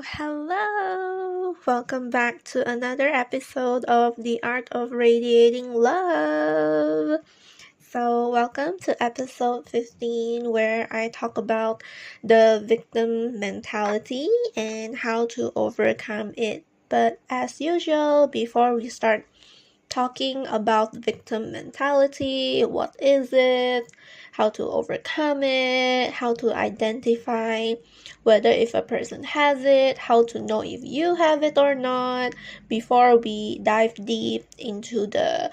Hello! Welcome back to another episode of the Art of Radiating Love. So, welcome to episode 15, where I talk about the victim mentality and how to overcome it. But as usual, before we start talking about victim mentality, what is it, how to overcome it, how to identify whether if a person has it, how to know if you have it or not. Before we dive deep into the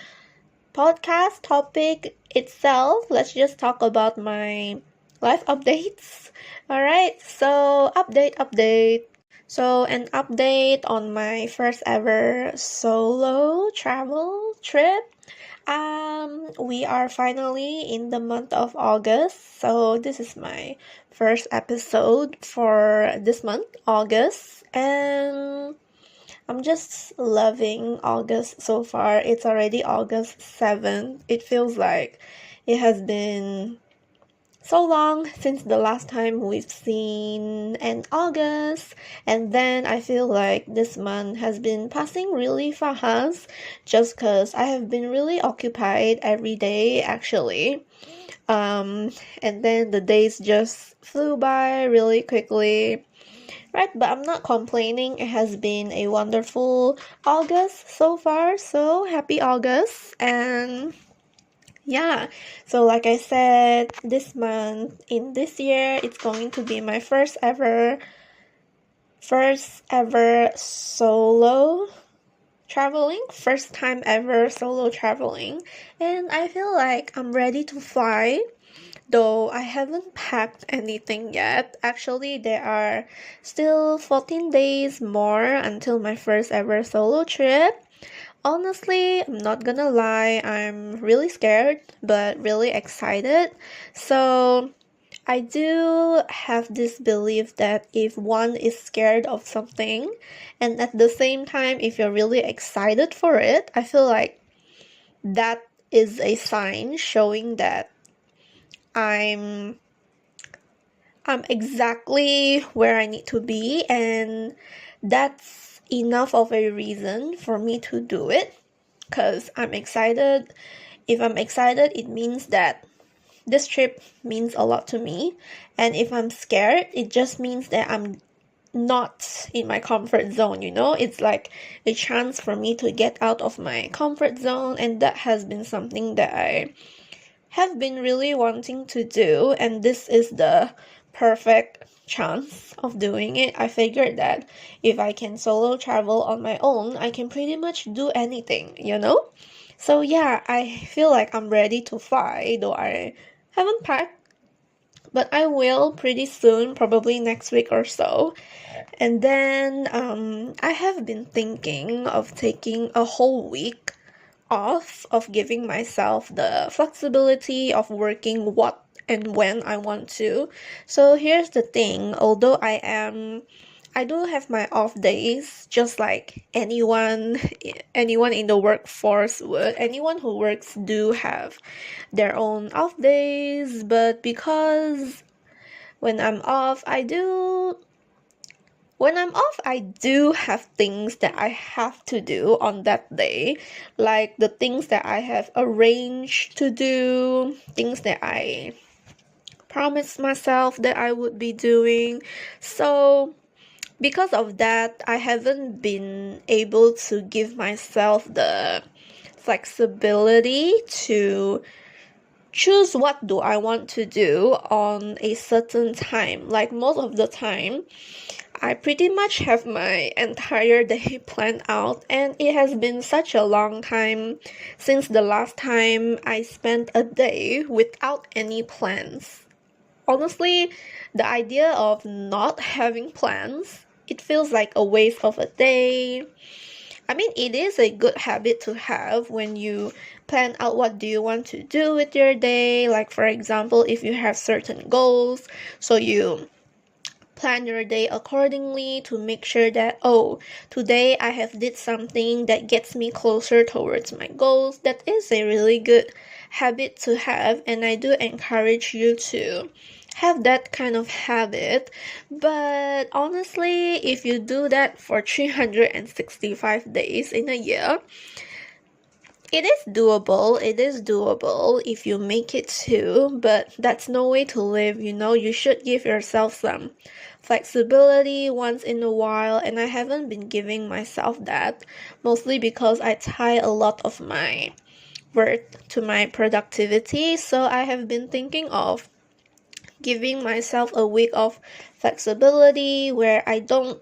podcast topic itself, let's just talk about my life updates. Alright, so update. So, an update on my first ever solo travel trip. We are finally in the month of August, so this is my first episode for this month, August, and I'm just loving August so far. It's already August 7th. It feels like it has been so long since the last time we've seen in August, and then I feel like this month has been passing really fast just because I have been really occupied every day actually. And then the days just flew by really quickly. Right, but I'm not complaining. It has been a wonderful August so far, so happy August. And yeah, so like I said, this month, in this year, it's going to be my first ever solo traveling, first time ever solo traveling, and I feel like I'm ready to fly, though I haven't packed anything yet. Actually, there are still 14 days more until my first ever solo trip. Honestly, I'm not gonna lie, I'm really scared, but really excited. So, I do have this belief that if one is scared of something, and at the same time, if you're really excited for it, I feel like that is a sign showing that I'm exactly where I need to be, and that's enough of a reason for me to do it, because I'm excited. If I'm excited, it means that this trip means a lot to me, and if I'm scared, it just means that I'm not in my comfort zone, it's like a chance for me to get out of my comfort zone, and that has been something that I have been really wanting to do, and this is the perfect chance of doing it. I figured that if I can solo travel on my own, I can pretty much do anything. So yeah, I feel like I'm ready to fly, though I haven't packed, but I will pretty soon, probably next week or so. And then I have been thinking of taking a whole week off, of giving myself the flexibility of working what and when I want to. So here's the thing, although I do have my off days, just like anyone in the workforce would. Anyone who works do have their own off days, but because when I'm off, I do have things that I have to do on that day, like the things that I have arranged to do, things that I promised myself that I would be doing. So, because of that, I haven't been able to give myself the flexibility to choose what do I want to do on a certain time. Like most of the time, I pretty much have my entire day planned out, and it has been such a long time since the last time I spent a day without any plans. Honestly, the idea of not having plans, it feels like a waste of a day. I mean, it is a good habit to have when you plan out what do you want to do with your day. Like, for example, if you have certain goals, so you plan your day accordingly to make sure that, oh, today I have did something that gets me closer towards my goals. That is a really good habit to have, and I do encourage you to have that kind of habit. But honestly, if you do that for 365 days in a year, it is doable. It is doable if you make it too, but that's no way to live, you know. You should give yourself some flexibility once in a while, and I haven't been giving myself that, mostly because I tie a lot of my worth to my productivity. So I have been thinking of giving myself a week of flexibility where I don't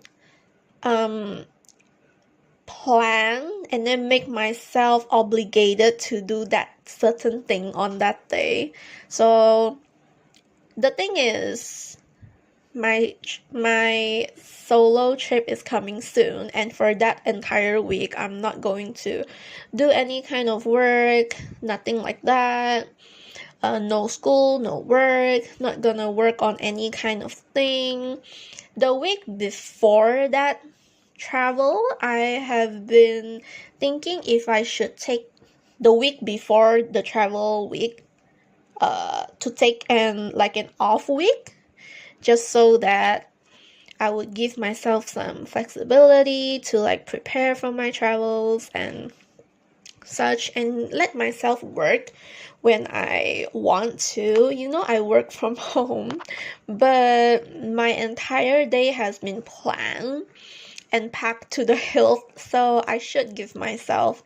plan and then make myself obligated to do that certain thing on that day. So the thing is, my solo trip is coming soon, and for that entire week I'm not going to do any kind of work, nothing like that. No school, no work, not gonna work on any kind of thing. The week before that travel, I have been thinking if I should take the week before the travel week to take an off week, just so that I would give myself some flexibility to like prepare for my travels and such, and let myself work when I want to. You know, I work from home, but my entire day has been planned and packed to the hilt, so I should give myself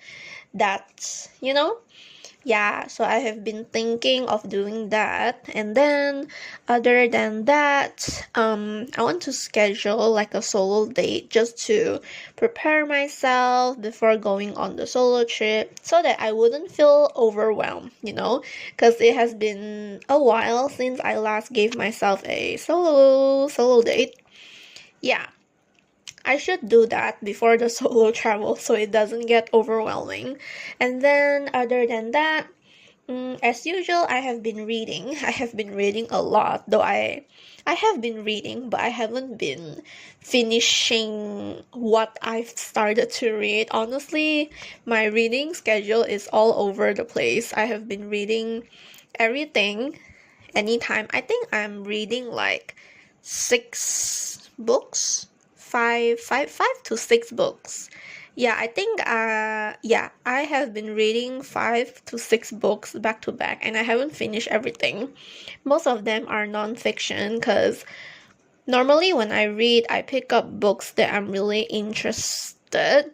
that, you know? Yeah, so I have been thinking of doing that. And then other than that, I want to schedule like a solo date just to prepare myself before going on the solo trip so that I wouldn't feel overwhelmed, you know, because it has been a while since I last gave myself a solo date. Yeah, I should do that before the solo travel so it doesn't get overwhelming. And then other than that, as usual, I have been reading. I have been reading a lot, though I have been reading, but I haven't been finishing what I've started to read. Honestly, my reading schedule is all over the place. I have been reading everything anytime. I think I'm reading like 6 books, five to 6 books. Yeah, I think I have been reading 5 to 6 books back to back, and I haven't finished everything. Most of them are non-fiction because normally when I read, I pick up books that I'm really interested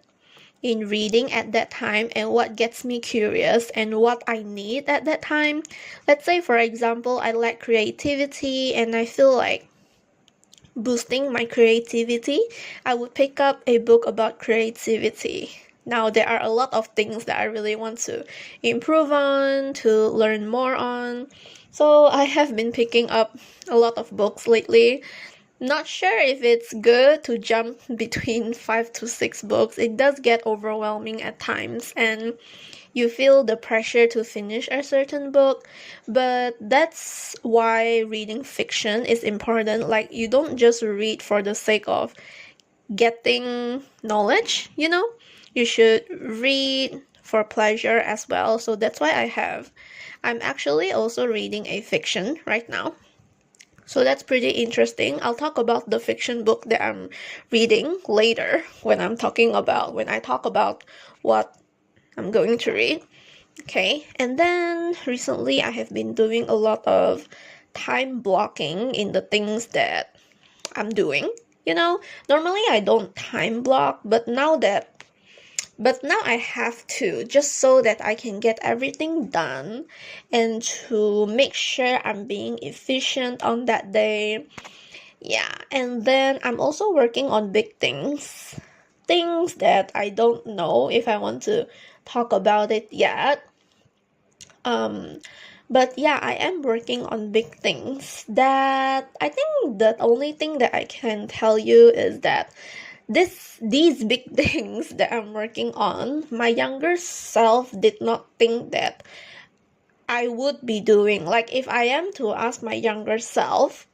in reading at that time and what gets me curious and what I need at that time. Let's say, for example, I like creativity and I feel like boosting my creativity, I would pick up a book about creativity. Now, there are a lot of things that I really want to improve on, to learn more on. So, I have been picking up a lot of books lately. Not sure if it's good to jump between 5 to 6 books. It does get overwhelming at times, and you feel the pressure to finish a certain book, but that's why reading fiction is important. Like, you don't just read for the sake of getting knowledge, you know? You should read for pleasure as well. So that's why I'm actually also reading a fiction right now. So that's pretty interesting. I'll talk about the fiction book that I'm reading later when I talk about what I'm going to read. Okay, and then recently I have been doing a lot of time blocking in the things that I'm doing. You know, normally I don't time block, but now I have to, just so that I can get everything done and to make sure I'm being efficient on that day. Yeah, and then I'm also working on big things that I don't know if I want to talk about it yet. But yeah, I am working on big things that I think the only thing that I can tell you is that these big things that I'm working on, my younger self did not think that I would be doing. Like, if I am to ask my younger self,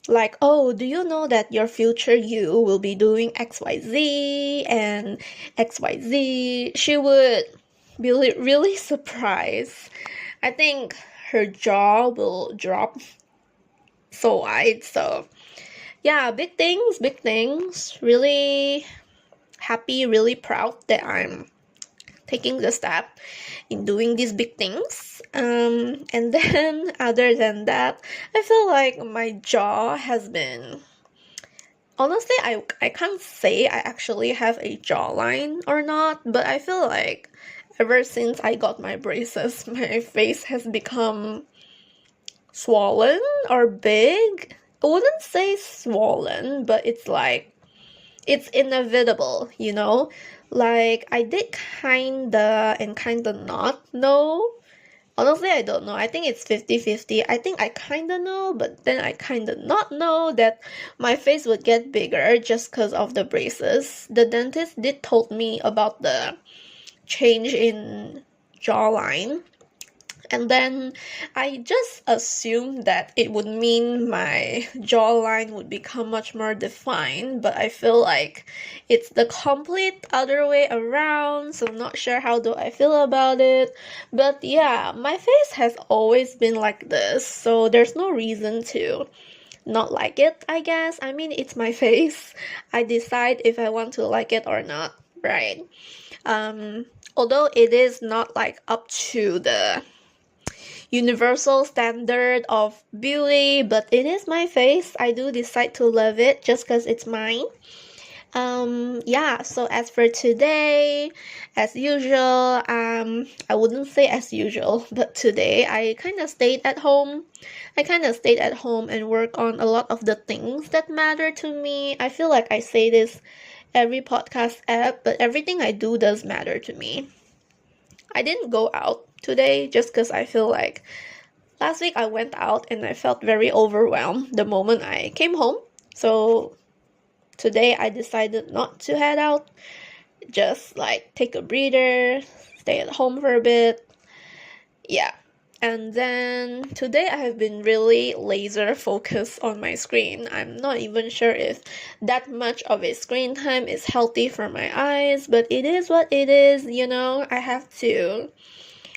like, oh, do you know that your future you will be doing XYZ and XYZ? She would be really surprised. I think her jaw will drop so wide. So yeah, big things. Really happy, really proud that I'm taking the step in doing these big things. And then other than that, I feel like my jaw has been, honestly, I can't say I actually have a jawline or not, but I feel like ever since I got my braces, my face has become swollen or big. I wouldn't say swollen, but it's like, it's inevitable, you know? Like, I did kinda and kinda not know. Honestly, I don't know. I think it's 50-50. I think I kinda know, but then I kinda not know that my face would get bigger just because of the braces. The dentist did told me about the change in jawline. And then I just assumed that it would mean my jawline would become much more defined, but I feel like it's the complete other way around, so I'm not sure how do I feel about it. But yeah, my face has always been like this, so there's no reason to not like it, I guess. I mean, it's my face. I decide if I want to like it or not, right? Although it is not like up to the universal standard of beauty, but it is my face. I do decide to love it just because it's mine. Yeah, so as for today, as usual, I wouldn't say as usual, but today I kind of stayed at home. I kind of stayed at home and work on a lot of the things that matter to me. I feel like I say this every podcast app, but everything I do does matter to me. I didn't go out today just because I feel like last week I went out and I felt very overwhelmed the moment I came home. So today I decided not to head out, just like take a breather, stay at home for a bit. Yeah. And then today I have been really laser focused on my screen. I'm not even sure if that much of a screen time is healthy for my eyes, but it is what it is, you know. I have to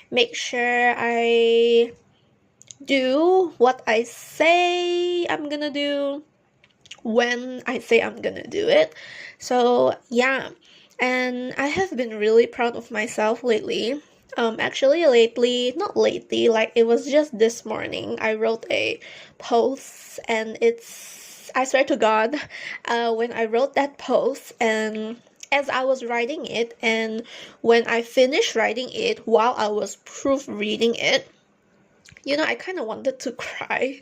make sure I do what I say I'm gonna do when I say I'm gonna do it. So yeah, and I have been really proud of myself lately. Actually lately, not lately, like it was just this morning, I wrote a post and I swear to God, when I wrote that post and as I was writing it and when I finished writing it while I was proofreading it, you know, I kind of wanted to cry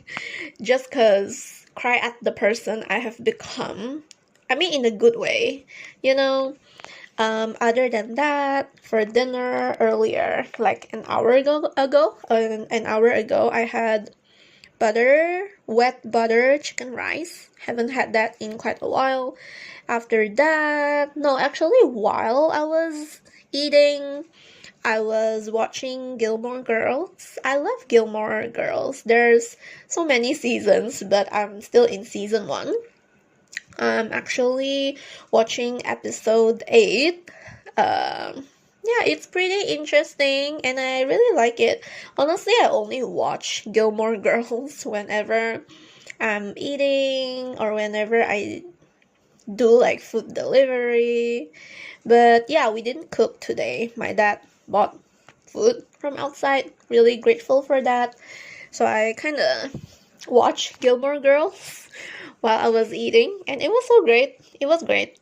just because cry at the person I have become. I mean, in a good way, you know. Other than that, for dinner earlier, like an hour ago, I had wet butter chicken rice. Haven't had that in quite a while. After that, no, actually, while I was eating, I was watching Gilmore Girls. I love Gilmore Girls. There's so many seasons, but I'm still in season 1. I'm actually watching episode 8. Yeah, it's pretty interesting and I really like it. Honestly, I only watch Gilmore Girls whenever I'm eating or whenever I do like food delivery. But yeah, we didn't cook today. My dad bought food from outside. Really grateful for that. So I kind of watched Gilmore Girls while I was eating, and it was so great. It was great.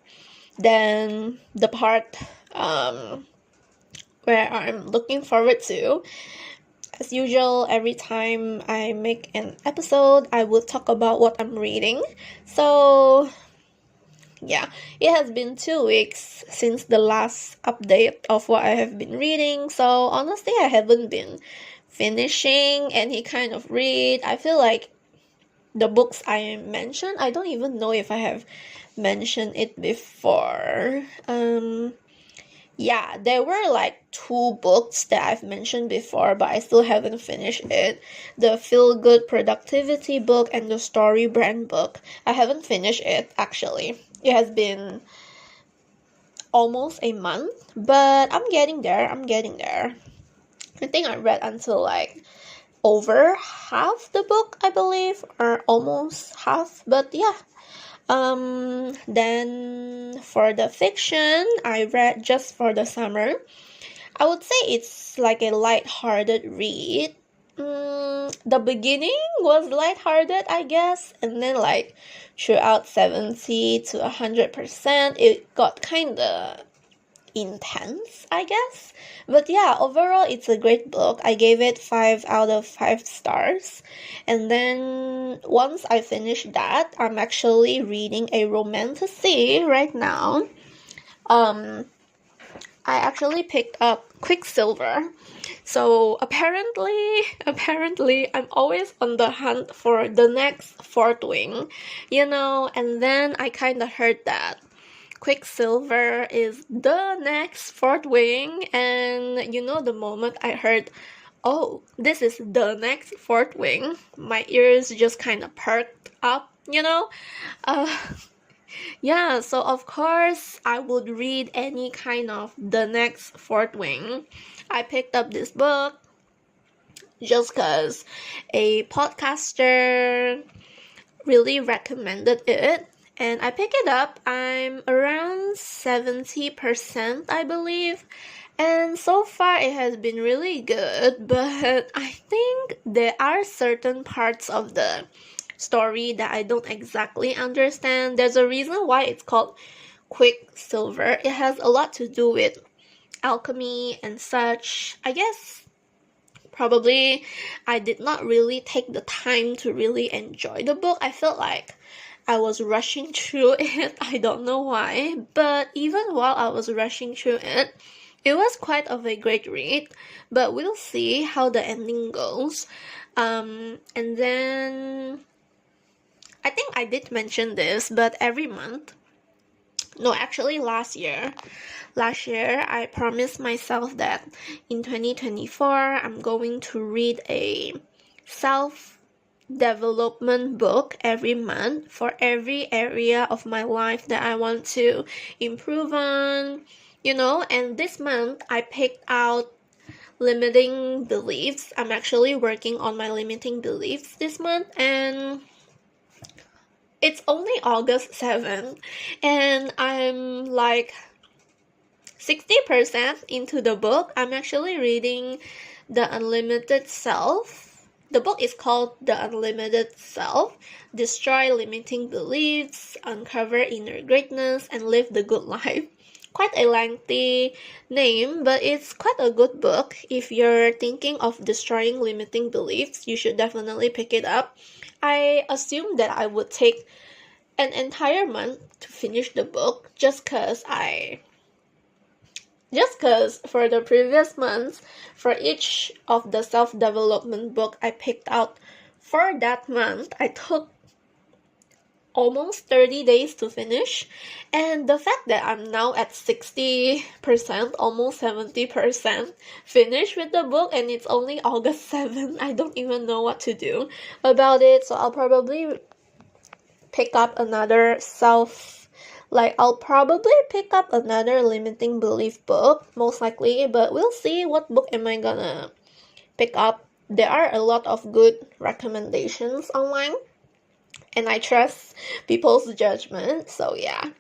Then the part where I'm looking forward to, as usual, every time I make an episode, I will talk about what I'm reading. So yeah, it has been 2 weeks since the last update of what I have been reading, so honestly I haven't been finishing any kind of read. I feel like the books I mentioned, I don't even know if I have mentioned it before. Yeah, there were like 2 books that I've mentioned before, but I still haven't finished it. The Feel Good Productivity book and the Story Brand book. I haven't finished it, actually. It has been almost a month, but I'm getting there. I think I read until like over half the book, I believe, or almost half, but yeah. Then for the fiction, I read just for the summer. I would say it's like a light-hearted read. The beginning was light-hearted, I guess, and then like throughout 70 to 100%, it got kinda intense, I guess. But yeah, overall it's a great book. I gave it 5 out of 5 stars. And then once I finished that, I'm actually reading a romantasy right now. I actually picked up Quicksilver. So apparently I'm always on the hunt for the next Fourth Wing, and then I kind of heard that Quicksilver is the next Fourth Wing, and the moment I heard, oh, this is the next Fourth Wing, my ears just kind of perked up, uh, yeah, so of course I would read any kind of the next Fourth Wing. I picked up this book just because a podcaster really recommended it, and I picked it up. I'm around 70%, I believe, and so far it has been really good, but I think there are certain parts of the story that I don't exactly understand. There's a reason why it's called Quicksilver. It has a lot to do with alchemy and such. I guess probably I did not really take the time to really enjoy the book. I felt like I was rushing through it. I don't know why, but even while I was rushing through it, it was quite of a great read, but we'll see how the ending goes. And then I think I did mention this, but every month, no, actually last year, I promised myself that in 2024, I'm going to read a self-development book every month for every area of my life that I want to improve on, and this month I picked out limiting beliefs. I'm actually working on my limiting beliefs this month, and it's only August 7th, and I'm like 60% into the book. I'm actually reading The Unlimited Self. The book is called The Unlimited Self, Destroy Limiting Beliefs, Uncover Inner Greatness, and Live the Good Life. Quite a lengthy name, but it's quite a good book. If you're thinking of destroying limiting beliefs, you should definitely pick it up. I assumed that I would take an entire month to finish the book just cause for the previous months, for each of the self-development book I picked out for that month, I took almost 30 days to finish, and the fact that I'm now at 60%, almost 70% finished with the book, and it's only August 7th, I don't even know what to do about it, so I'll probably pick up another I'll probably pick up another limiting belief book, most likely, but we'll see what book am I gonna pick up. There are a lot of good recommendations online, and I trust people's judgment, so yeah.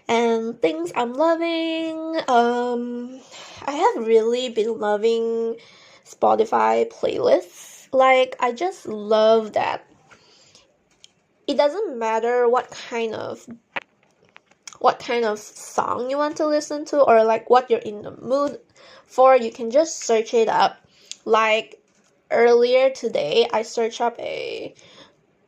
And things I'm loving, I have really been loving Spotify playlists. Like, I just love that it doesn't matter what kind of song you want to listen to, or like what you're in the mood for, you can just search it up. Like earlier today, I searched up a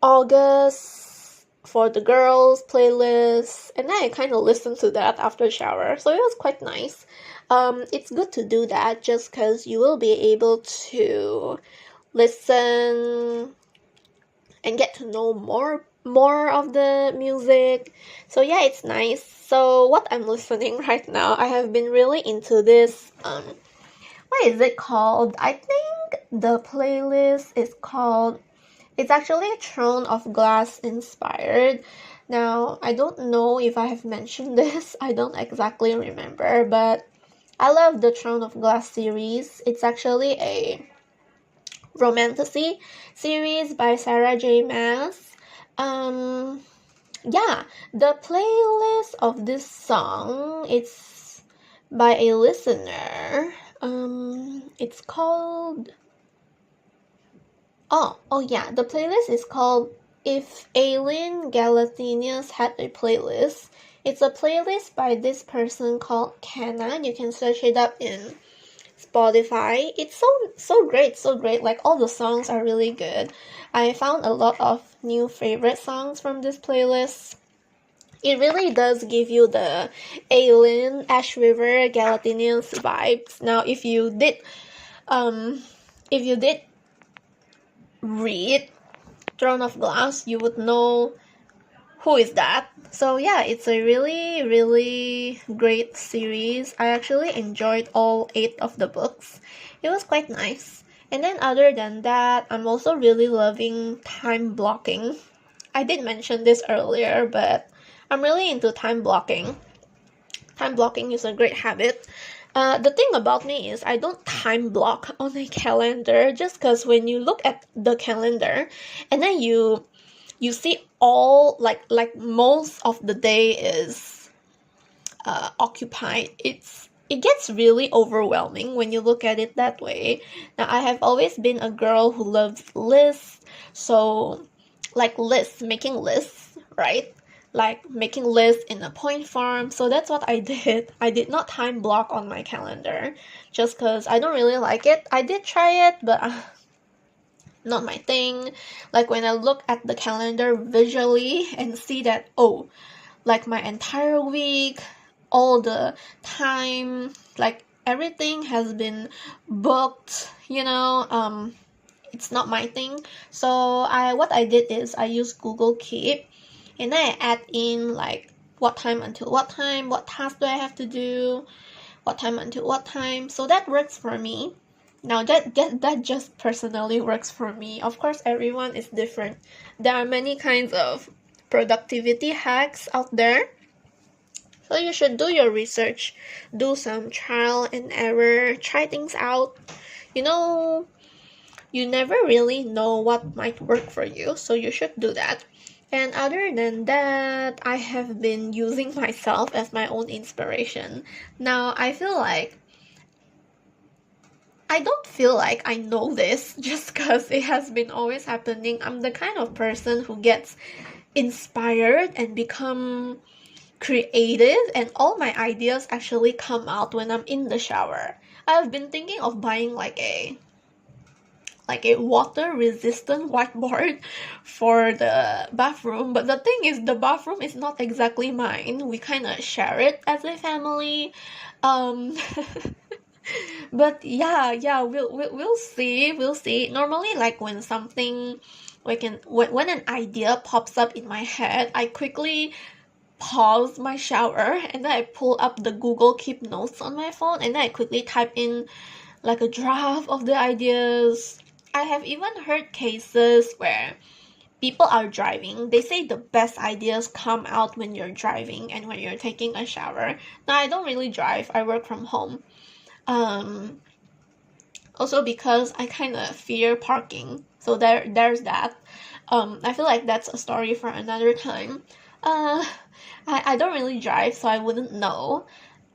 August for the girls playlist, and then I kind of listened to that after shower, so it was quite nice. It's good to do that just because you will be able to listen and get to know more of the music. So yeah, it's nice. So what I'm listening right now, I have been really into this, what is it called? I think the playlist is called, it's actually Throne of Glass inspired. Now, I don't know if I have mentioned this, I don't exactly remember, but I love the Throne of Glass series. It's actually a romantasy series by Sarah J. Maas. Yeah, the playlist of this song, it's by a listener. It's called... Oh yeah, the playlist is called If Aileen Galathinius Had a Playlist. It's a playlist by this person called Kenna. You can search it up in Spotify. It's so great. Like, all the songs are really good. I found a lot of new favorite songs from this playlist. It really does give you the Aileen, Ash River, Galatinians vibes. Now, if you did read Throne of Glass, you would know who is that. So yeah, it's a really great series. I actually enjoyed all 8 of the books. It was quite nice. And then other than that, I'm also really loving time blocking. I did mention this earlier, but I'm really into time blocking. Time blocking is a great habit. The thing about me is I don't time block on a calendar, just because when you look at the calendar and then you see all, like most of the day is occupied, it gets really overwhelming when you look at it that way. Now, I have always been a girl who loves lists, so like making lists, right? Like making lists in a point form. So that's what I did. I did not time block on my calendar just because I don't really like it. I did try it, but not my thing. Like, when I look at the calendar visually and see that, like my entire week, all the time, like everything has been booked, it's not my thing. So what I did is I used Google Keep, and then I add in like what time until what time, what task do I have to do, what time until what time. So that works for me. Now, that just personally works for me. Of course, everyone is different. There are many kinds of productivity hacks out there. So you should do your research, do some trial and error, try things out. You never really know what might work for you, so you should do that. And other than that, I have been using myself as my own inspiration. Now, I don't feel like I know this just because it has been always happening. I'm the kind of person who gets inspired and become creative, and all my ideas actually come out when I'm in the shower. I've been thinking of buying like a water resistant whiteboard for the bathroom, but the thing is, the bathroom is not exactly mine. We kind of share it as a family. But yeah, we'll see. Normally, like when an idea pops up in my head, I quickly pause my shower and then I pull up the Google Keep Notes on my phone, and then I quickly type in like a draft of the ideas. I have even heard cases where people are driving. They say the best ideas come out when you're driving and when you're taking a shower. Now, I don't really drive. I work from home. Also because I kind of fear parking. So there's that. I feel like that's a story for another time. I don't really drive, so I wouldn't know.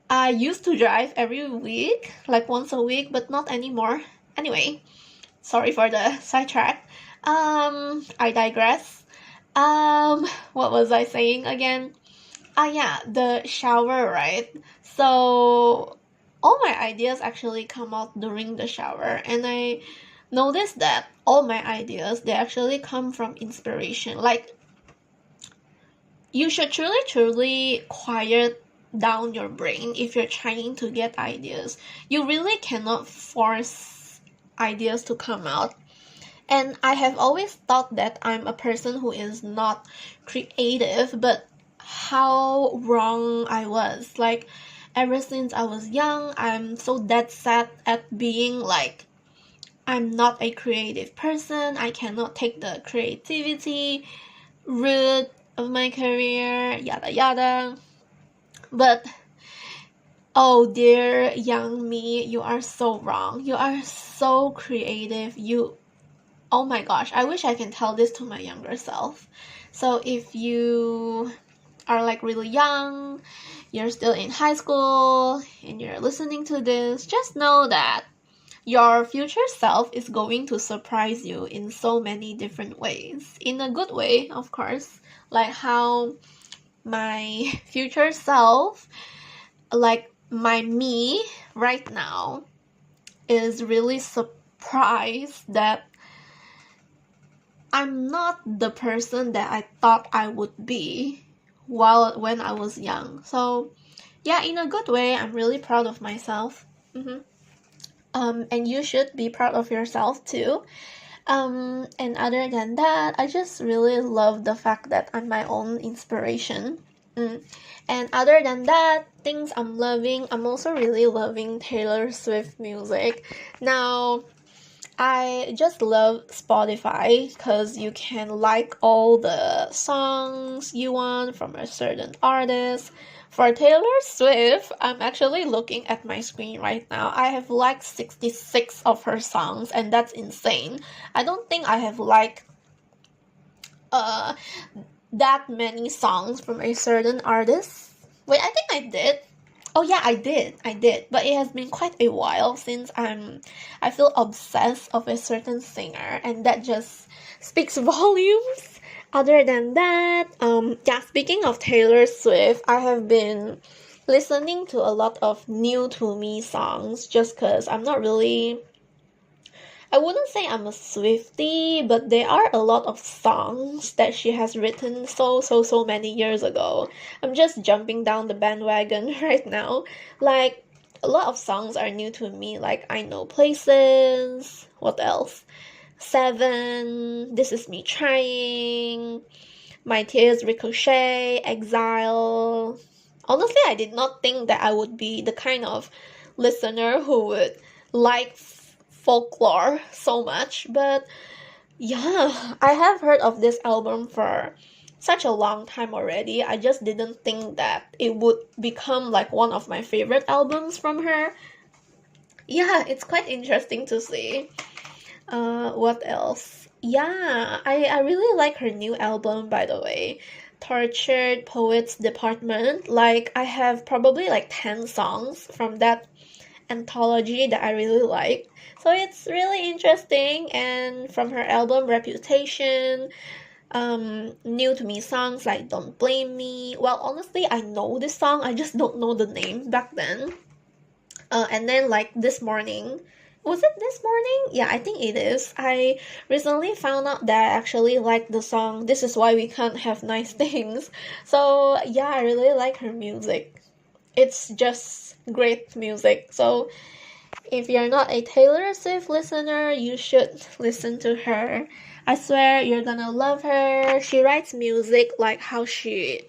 I used to drive every week, like once a week, but not anymore. Anyway, sorry for the sidetrack. I digress. What was I saying again? Yeah, the shower, right? So all my ideas actually come out during the shower, and I noticed that all my ideas, they actually come from inspiration. Like, you should truly quiet down your brain if you're trying to get ideas. You really cannot force ideas to come out. And I have always thought that I'm a person who is not creative, but how wrong I was. Like, ever since I was young, I'm so dead set at being like, I'm not a creative person. I cannot take the creativity route of my career, yada yada. But oh dear young me, you are so wrong. You are so creative. You oh my gosh, I wish I can tell this to my younger self. So if you are like really young, you're still in high school, and you're listening to this, just know that your future self is going to surprise you in so many different ways. In a good way, of course. Like how my future self, like my me right now, is really surprised that I'm not the person that I thought I would be when I was young. So yeah, in a good way, I'm really proud of myself. And you should be proud of yourself too. And other than that, I just really love the fact that I'm my own inspiration. And other than that, things I'm loving, I'm also really loving Taylor Swift music. Now, I just love Spotify because you can like all the songs you want from a certain artist. For Taylor Swift, I'm actually looking at my screen right now. I have liked 66 of her songs, and that's insane. I don't think I have liked that many songs from a certain artist. Wait, I think I did. Oh yeah, I did. But it has been quite a while since I feel obsessed of a certain singer, and that just speaks volumes. Other than that, yeah, speaking of Taylor Swift, I have been listening to a lot of new to me songs just because I'm not really, I wouldn't say I'm a Swiftie, but there are a lot of songs that she has written so many years ago. I'm just jumping down the bandwagon right now. Like, a lot of songs are new to me, like I Know Places, what else? Seven, This Is Me Trying, My Tears Ricochet, Exile. Honestly, I did not think that I would be the kind of listener who would like folklore so much, but yeah, I have heard of this album for such a long time already. I just didn't think that it would become like one of my favorite albums from her. Yeah, it's quite interesting to see. What else? Yeah, I really like her new album, by the way. Tortured Poets Department. Like, I have probably like 10 songs from that anthology that I really like. So it's really interesting. And from her album Reputation, new to me songs like Don't Blame Me. Well, honestly, I know this song, I just don't know the name back then. And then like This Morning. Was it This Morning? Yeah, I think it is. I recently found out that I actually like the song This Is Why We Can't Have Nice Things. So yeah, I really like her music. It's just great music. So if you're not a Taylor Swift listener, you should listen to her. I swear you're gonna love her. She writes music like how she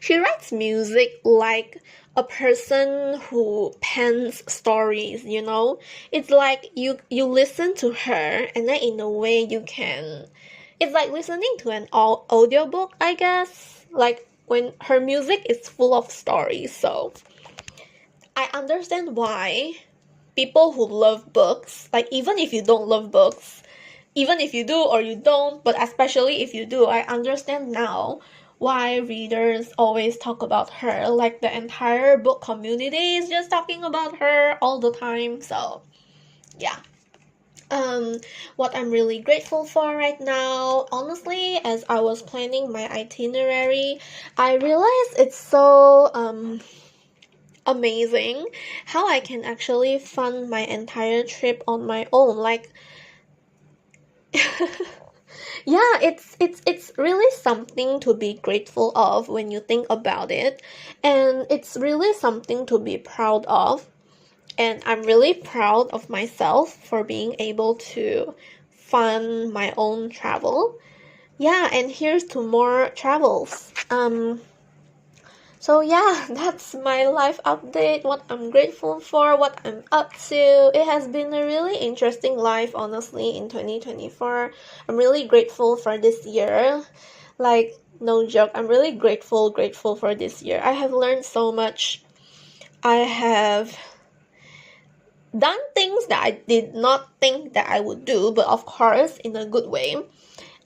writes music like a person who pens stories, you know? It's like you listen to her and then in a way you can, it's like listening to an audiobook, I guess. Like when her music is full of stories. So I understand why people who love books, like even if you don't love books, even if you do or you don't, but especially if you do, I understand now why readers always talk about her. Like the entire book community is just talking about her all the time. So yeah. What I'm really grateful for right now, honestly, as I was planning my itinerary, I realized it's so amazing how I can actually fund my entire trip on my own. Like yeah, it's really something to be grateful of when you think about it, and it's really something to be proud of. And I'm really proud of myself for being able to fund my own travel. Yeah, and here's to more travels. So yeah, that's my life update, what I'm grateful for, what I'm up to. It has been a really interesting life, honestly, in 2024. I'm really grateful for this year. Like, no joke, I'm really grateful for this year. I have learned so much. I have done things that I did not think that I would do, but of course in a good way.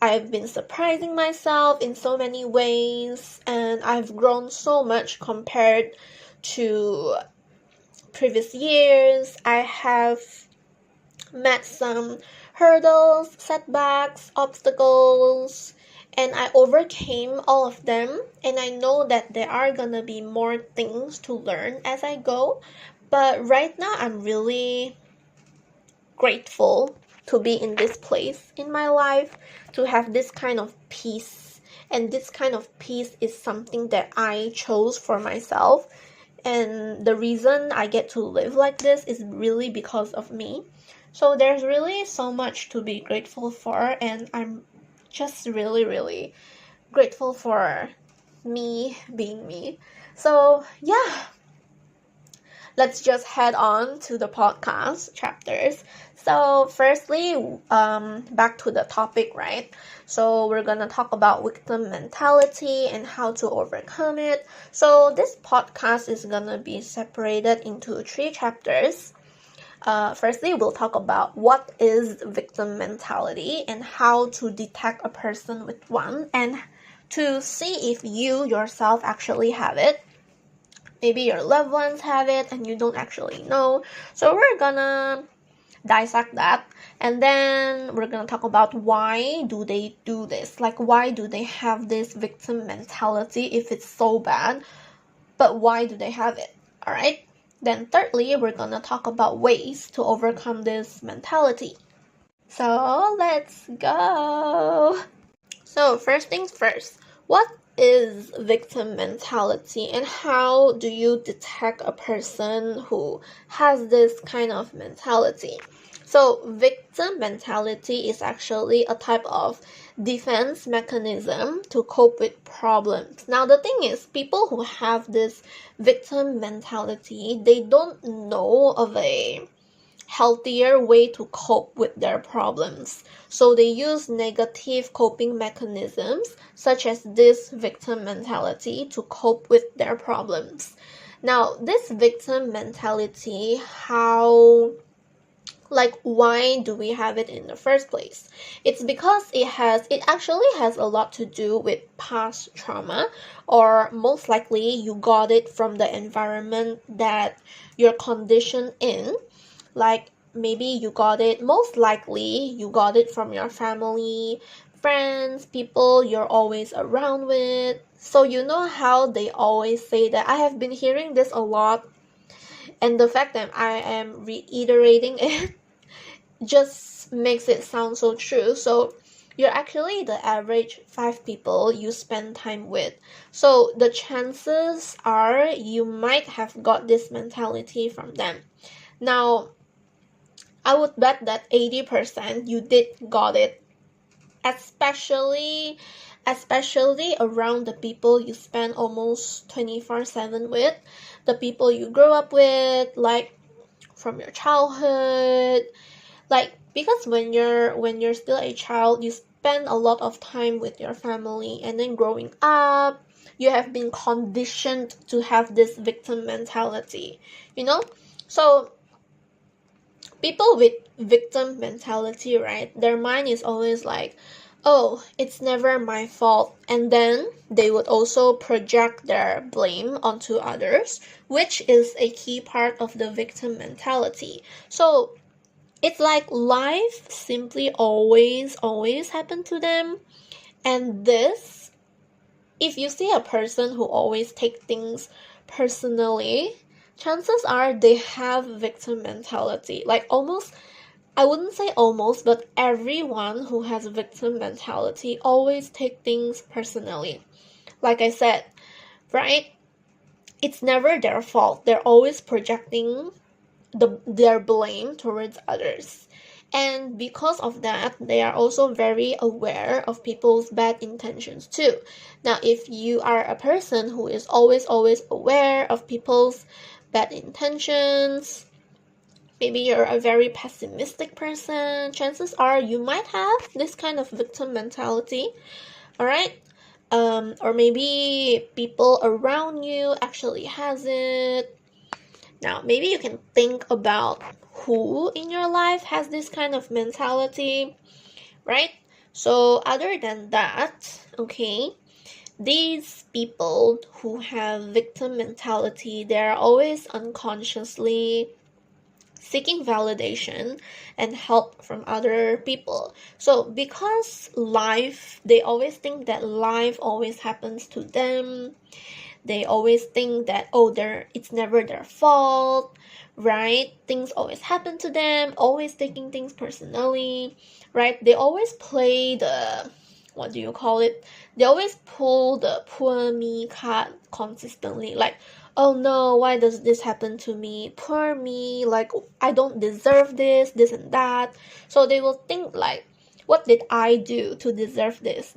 I've been surprising myself in so many ways, and I've grown so much compared to previous years. I have met some hurdles, setbacks, obstacles, and I overcame all of them. And I know that there are gonna be more things to learn as I go. But right now, I'm really grateful to be in this place in my life, to have this kind of peace. And this kind of peace is something that I chose for myself. And the reason I get to live like this is really because of me. So there's really so much to be grateful for, and I'm just really, really grateful for me being me. So yeah, let's just head on to the podcast chapters. So firstly, back to the topic, right? So we're gonna talk about victim mentality and how to overcome it. So this podcast is gonna be separated into 3 chapters. Firstly, we'll talk about what is victim mentality and how to detect a person with one, and to see if you yourself actually have it. Maybe your loved ones have it and you don't actually know. So we're gonna dissect that, and then we're gonna talk about why do they do this, like why do they have this victim mentality if it's so bad, but why do they have it? All right. Then thirdly, we're gonna talk about ways to overcome this mentality. So let's go. So first things first, what is victim mentality and how do you detect a person who has this kind of mentality? So victim mentality is actually a type of defense mechanism to cope with problems. Now the thing is, people who have this victim mentality, they don't know of a healthier way to cope with their problems. So they use negative coping mechanisms such as this victim mentality to cope with their problems. Now, this victim mentality, why do we have it in the first place? It's because it actually has a lot to do with past trauma, or most likely you got it from the environment that you're conditioned in. Like maybe most likely you got it from your family, friends, people you're always around with. So you know how they always say that. I have been hearing this a lot, and the fact that I am reiterating it just makes it sound so true. So you're actually the average 5 people you spend time with. So the chances are you might have got this mentality from them. Now, I would bet that 80% you did got it, especially around the people you spend almost 24/7 with, the people you grow up with, like from your childhood. Like, because when you're still a child, you spend a lot of time with your family, and then growing up, you have been conditioned to have this victim mentality, you know? So people with victim mentality, right, their mind is always like, oh, it's never my fault. And then they would also project their blame onto others, which is a key part of the victim mentality. So it's like life simply always happened to them. And this, if you see a person who always takes things personally, chances are they have victim mentality. Like almost, I wouldn't say almost, but everyone who has victim mentality always take things personally. Like I said, right? It's never their fault. They're always projecting their blame towards others. And because of that, they are also very aware of people's bad intentions too. Now, if you are a person who is always aware of people's bad intentions, maybe you're a very pessimistic person, chances are you might have this kind of victim mentality, all right? Or maybe people around you actually has it. Now, maybe you can think about who in your life has this kind of mentality, right? So, other than that, okay, these people who have victim mentality, they're always unconsciously seeking validation and help from other people. So because they always think that life always happens to them, they always think that, oh, it's never their fault, right? Things always happen to them, always taking things personally, right? They always play the, what do you call it? They always pull the poor me card consistently, like, oh no, why does this happen to me? Poor me, like, I don't deserve this and that. So they will think like, what did I do to deserve this?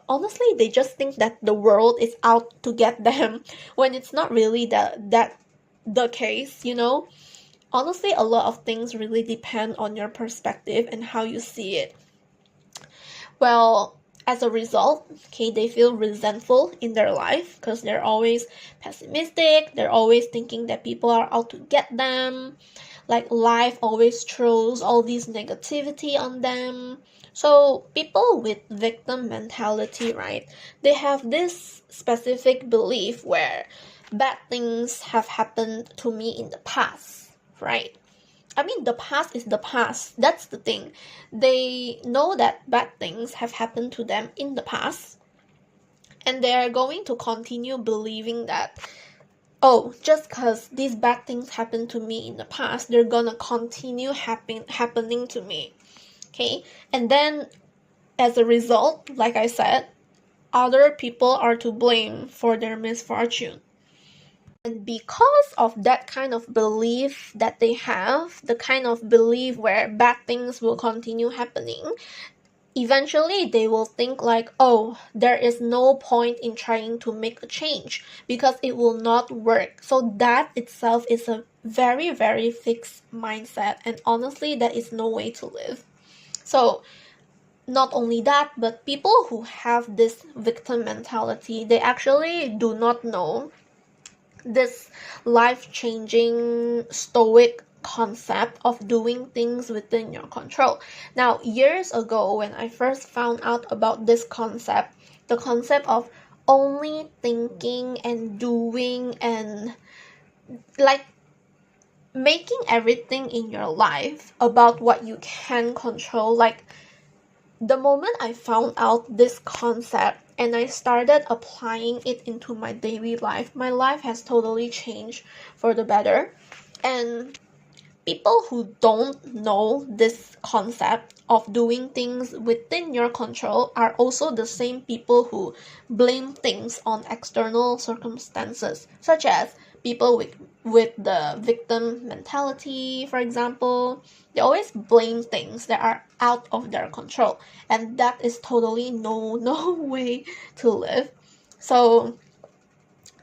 Honestly, they just think that the world is out to get them when it's not really the case, you know? Honestly, a lot of things really depend on your perspective and how you see it. Well, as a result, okay, they feel resentful in their life because they're always pessimistic, they're always thinking that people are out to get them, like life always throws all this negativity on them. So people with victim mentality, right, they have this specific belief where bad things have happened to me in the past, right? I mean, the past is the past. That's the thing. They know that bad things have happened to them in the past, and they are going to continue believing that, oh, just because these bad things happened to me in the past, they're gonna continue happening to me. Okay? And then, as a result, like I said, other people are to blame for their misfortune. And because of that kind of belief that they have, the kind of belief where bad things will continue happening, eventually they will think like, oh, there is no point in trying to make a change because it will not work. So that itself is a very, very fixed mindset. And honestly, that is no way to live. So not only that, but people who have this victim mentality, they actually do not know this life-changing stoic concept of doing things within your control. Now, years ago, when I first found out about this concept, the concept of only thinking and doing and like making everything in your life about what you can control, like the moment I found out this concept and I started applying it into my daily life, my life has totally changed for the better. And people who don't know this concept of doing things within your control are also the same people who blame things on external circumstances, such as people with the victim mentality, for example. They always blame things that are out of their control, and that is totally no way to live. So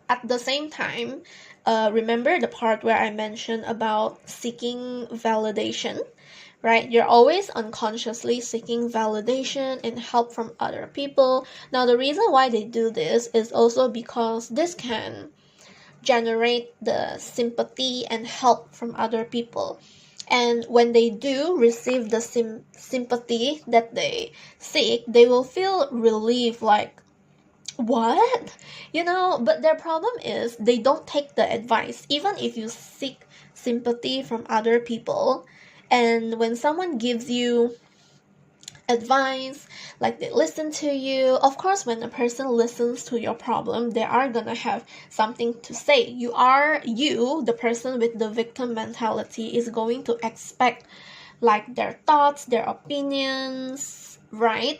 at the same time, remember the part where I mentioned about seeking validation, right? You're always unconsciously seeking validation and help from other people. Now, the reason why they do this is also because this can generate the sympathy and help from other people. And when they do receive the sympathy that they seek, they will feel relief, like, what? But their problem is they don't take the advice. Even if you seek sympathy from other people, and when someone gives you advice, like they listen to you, of course, when a person listens to your problem, they are gonna have something to say. The person with the victim mentality, is going to expect like their thoughts, their opinions, right?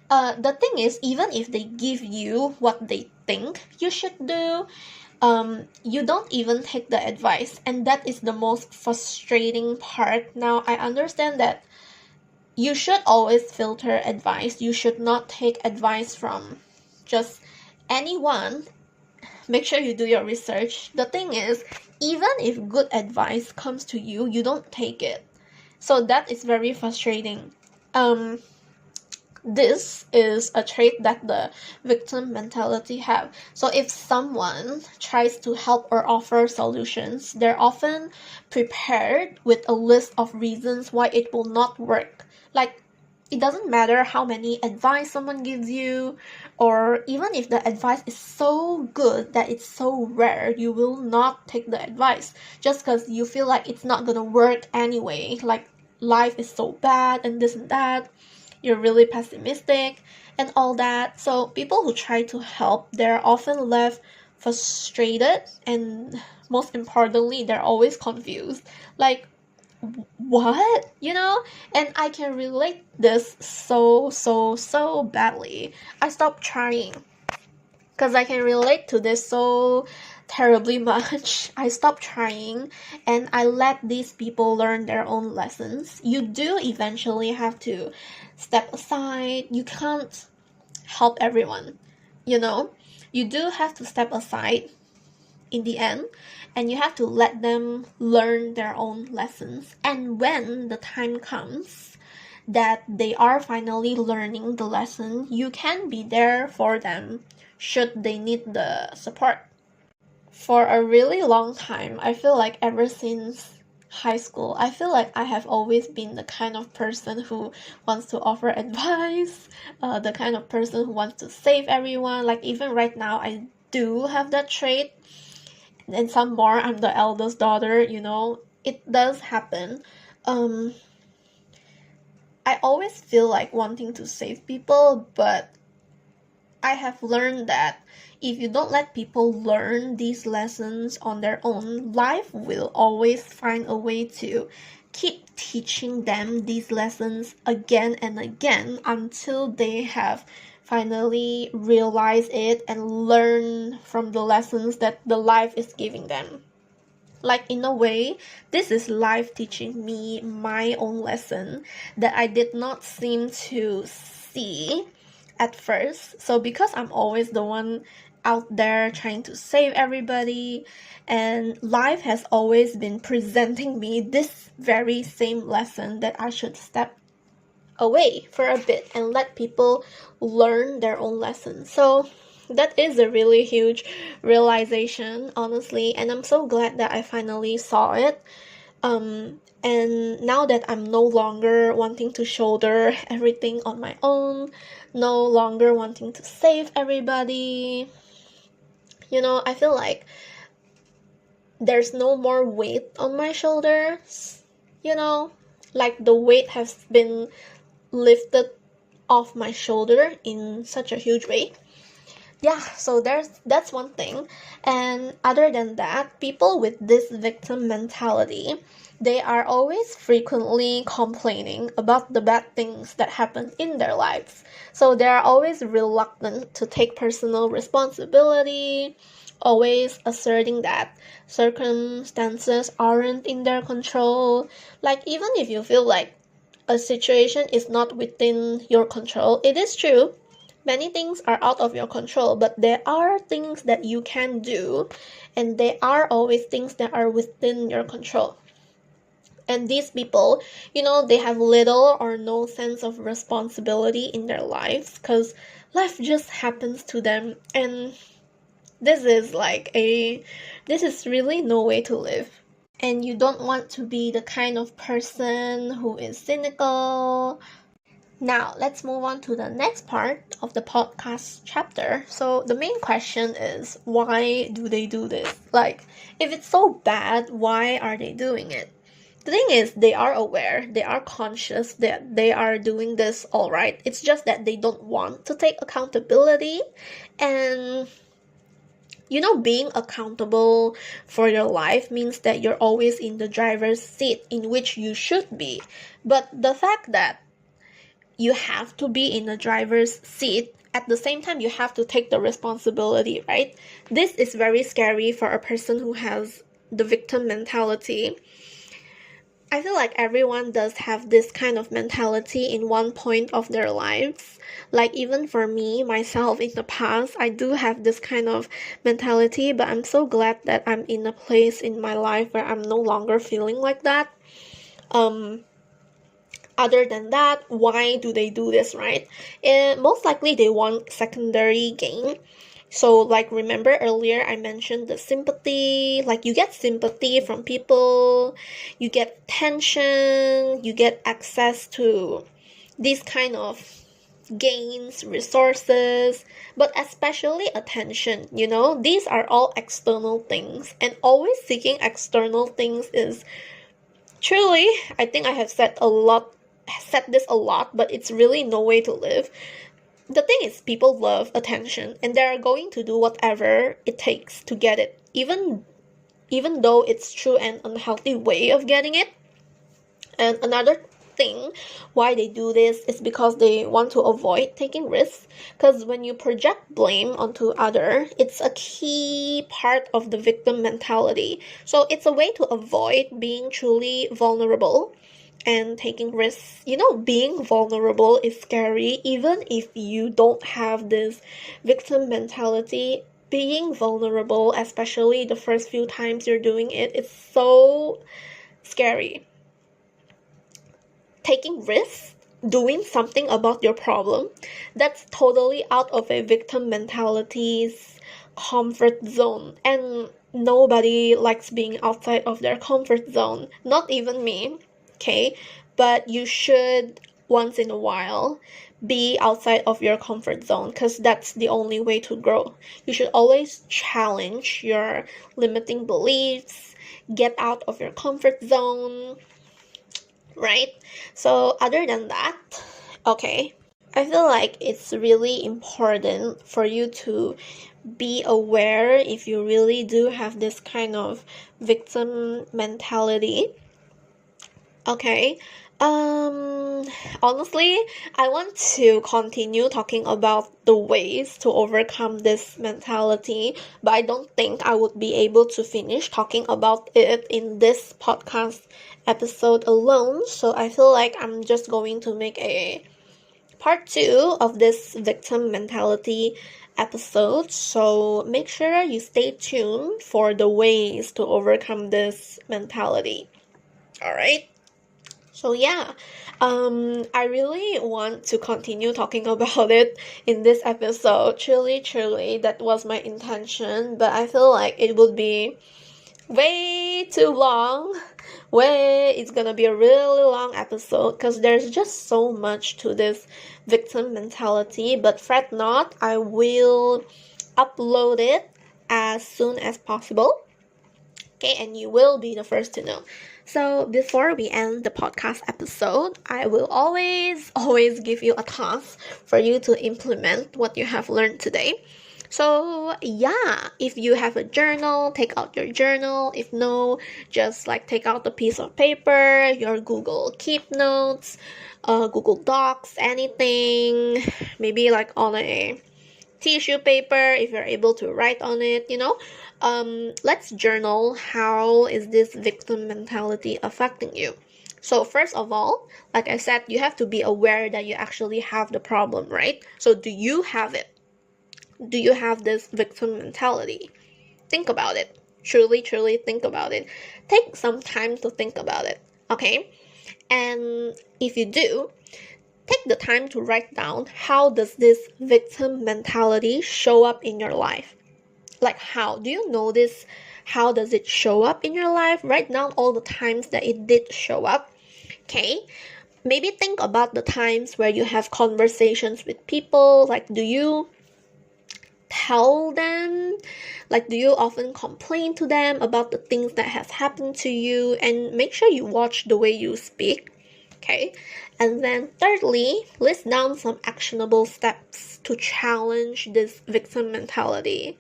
The thing is, even if they give you what they think you should do, you don't even take the advice, and that is the most frustrating part. Now, I understand that you should always filter advice. You should not take advice from just anyone. Make sure you do your research. The thing is, even if good advice comes to you, you don't take it. So that is very frustrating. this is a trait that the victim mentality have. So if someone tries to help or offer solutions, they're often prepared with a list of reasons why it will not work. Like, it doesn't matter how many advice someone gives you, or even if the advice is so good that it's so rare, you will not take the advice just because you feel like it's not gonna work anyway. Like, life is so bad and this and that. You're really pessimistic and all that. So people who try to help, they're often left frustrated, and most importantly, they're always confused. Like, what, and I can relate this so badly. I stopped trying because I can relate to this so terribly much. I stopped trying and I let these people learn their own lessons. You do eventually have to step aside. You can't help everyone, you do have to step aside in the end, and you have to let them learn their own lessons. And when the time comes that they are finally learning the lesson, you can be there for them should they need the support. For a really long time, I feel like ever since high school, I feel like I have always been the kind of person who wants to offer advice, the kind of person who wants to save everyone. Like, even right now, I do have that trait. And some more, I'm the eldest daughter, it does happen. I always feel like wanting to save people, but I have learned that if you don't let people learn these lessons on their own, life will always find a way to keep teaching them these lessons again and again until they have finally realize it and learn from the lessons that the life is giving them. Like, in a way, this is life teaching me my own lesson that I did not seem to see at first. So because I'm always the one out there trying to save everybody, and life has always been presenting me this very same lesson that I should step away for a bit and let people learn their own lessons. So that is a really huge realization, honestly, and I'm so glad that I finally saw it. And now that I'm no longer wanting to shoulder everything on my own, no longer wanting to save everybody, I feel like there's no more weight on my shoulders, like the weight has been lifted off my shoulder in such a huge way. Yeah, so that's one thing. And other than that, people with this victim mentality, they are always frequently complaining about the bad things that happen in their lives. So they are always reluctant to take personal responsibility, always asserting that circumstances aren't in their control. Like, even if you feel like a situation is not within your control, it is true. Many things are out of your control, but there are things that you can do, and there are always things that are within your control. And these people, they have little or no sense of responsibility in their lives because life just happens to them. And this is really no way to live. And you don't want to be the kind of person who is cynical. Now, let's move on to the next part of the podcast chapter. So, the main question is, why do they do this? Like, if it's so bad, why are they doing it? The thing is, they are aware, they are conscious that they are doing this all right. It's just that they don't want to take accountability. And being accountable for your life means that you're always in the driver's seat, in which you should be. But the fact that you have to be in the driver's seat, at the same time you have to take the responsibility, right? This is very scary for a person who has the victim mentality. I feel like everyone does have this kind of mentality in one point of their lives. Like, even for me, myself, in the past, I do have this kind of mentality, but I'm so glad that I'm in a place in my life where I'm no longer feeling like that. Other than that, why do they do this, right? And most likely they want secondary gain. So like remember earlier I mentioned the sympathy, like you get sympathy from people, you get attention, you get access to these kind of gains, resources, but especially attention, these are all external things, and always seeking external things is truly, I think I have said this a lot, but it's really no way to live. The thing is, people love attention, and they're going to do whatever it takes to get it, even though it's true an unhealthy way of getting it. And another thing why they do this is because they want to avoid taking risks, because when you project blame onto other, it's a key part of the victim mentality. So it's a way to avoid being truly vulnerable and taking risks. Being vulnerable is scary. Even if you don't have this victim mentality, being vulnerable, especially the first few times you're doing it, it's so scary. Taking risks, doing something about your problem, that's totally out of a victim mentality's comfort zone. And nobody likes being outside of their comfort zone, not even me. Okay, but you should once in a while be outside of your comfort zone, because that's the only way to grow. You should always challenge your limiting beliefs, get out of your comfort zone, right? So other than that, okay, I feel like it's really important for you to be aware if you really do have this kind of victim mentality. Okay, honestly, I want to continue talking about the ways to overcome this mentality, but I don't think I would be able to finish talking about it in this podcast episode alone. So I feel like I'm just going to make a part 2 of this victim mentality episode. So make sure you stay tuned for the ways to overcome this mentality. All right. So yeah, I really want to continue talking about it in this episode. Truly, that was my intention, but I feel like it would be way too long. It's gonna be a really long episode, because there's just so much to this victim mentality. But fret not, I will upload it as soon as possible. Okay, and you will be the first to know. So before we end the podcast episode, I will always give you a task for you to implement what you have learned today. So yeah, if you have a journal, take out your journal. If no, just take out a piece of paper, your Google Keep Notes, Google Docs, anything, maybe on a tissue paper if you're able to write on it, let's journal. How is this victim mentality affecting you? So first of all, like I said, you have to be aware that you actually have the problem, right? So do you have it? Do you have this victim mentality? Think about it. Truly think about it. Take some time to think about it, okay? And if you do, take the time to write down, how does this victim mentality show up in your life? How do you notice? How does it show up in your life? Write down all the times that it did show up. Okay, maybe think about the times where you have conversations with people. Do you tell them? Do you often complain to them about the things that has happened to you? And make sure you watch the way you speak. Okay, and then thirdly, list down some actionable steps to challenge this victim mentality.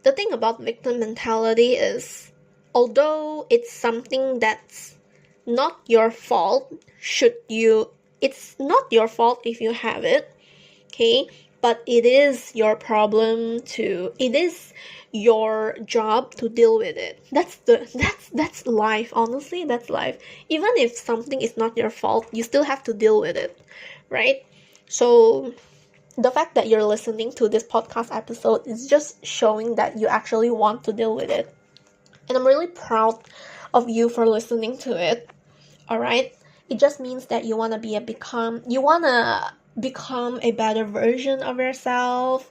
The thing about victim mentality is, although it's something that's not your fault, it's not your fault if you have it, okay? But it is your problem it is your job to deal with it. That's life. Honestly, that's life. Even if something is not your fault, you still have to deal with it, right? So the fact that you're listening to this podcast episode is just showing that you actually want to deal with it. And I'm really proud of you for listening to it. All right? It just means that you want to become a better version of yourself,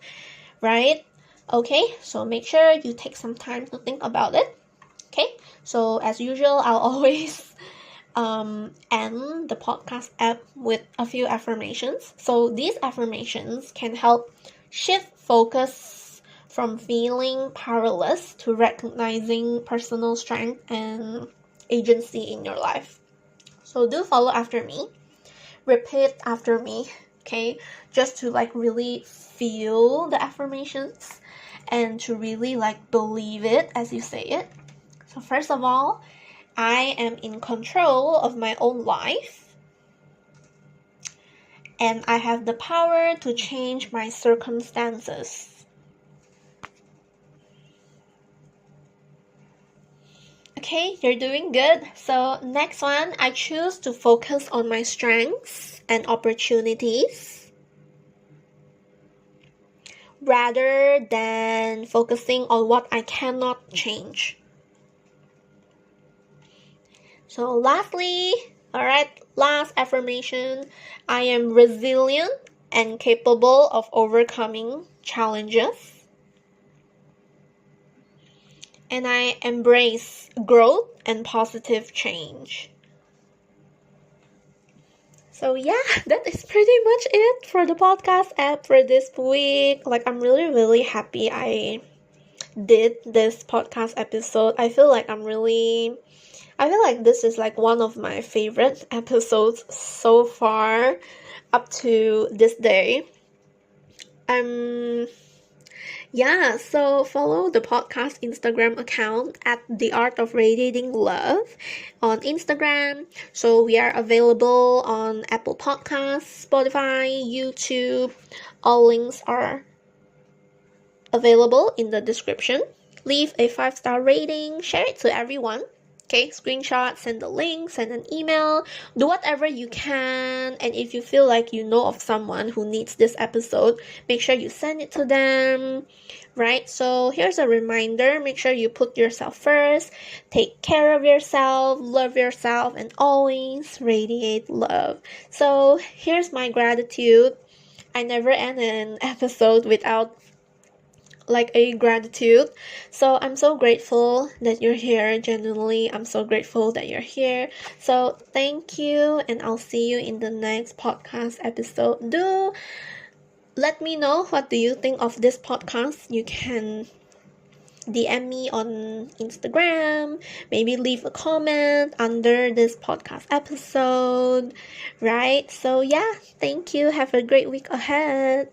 right? Okay, so make sure you take some time to think about it. Okay, so as usual, I'll always end the podcast app with a few affirmations. So these affirmations can help shift focus from feeling powerless to recognizing personal strength and agency in your life. So do follow after me. Repeat after me, okay? Just to really feel the affirmations and to really believe it as you say it. So first of all, I am in control of my own life, and I have the power to change my circumstances. Okay, you're doing good. So next one, I choose to focus on my strengths and opportunities rather than focusing on what I cannot change. So lastly, last affirmation, I am resilient and capable of overcoming challenges. And I embrace growth and positive change. So yeah, that is pretty much it for the podcast app for this week. I'm really happy I did this podcast episode. I feel like this is one of my favorite episodes so far up to this day. Yeah, so follow the podcast Instagram account at The Art of Radiating Love on Instagram. So we are available on Apple Podcasts, Spotify, YouTube. All links are available in the description. Leave a 5-star rating, share it to everyone. Okay, screenshot, send the link, send an email, do whatever you can. And if you feel like you know of someone who needs this episode, make sure you send it to them, right? So here's a reminder, make sure you put yourself first, take care of yourself, love yourself, and always radiate love. So here's my gratitude. I never end an episode without a gratitude. So I'm so grateful that you're here. Genuinely, I'm so grateful that you're here. So thank you, and I'll see you in the next podcast episode. Do let me know what do you think of this podcast. You can DM me on Instagram, maybe leave a comment under this podcast episode, right? So yeah, thank you. Have a great week ahead.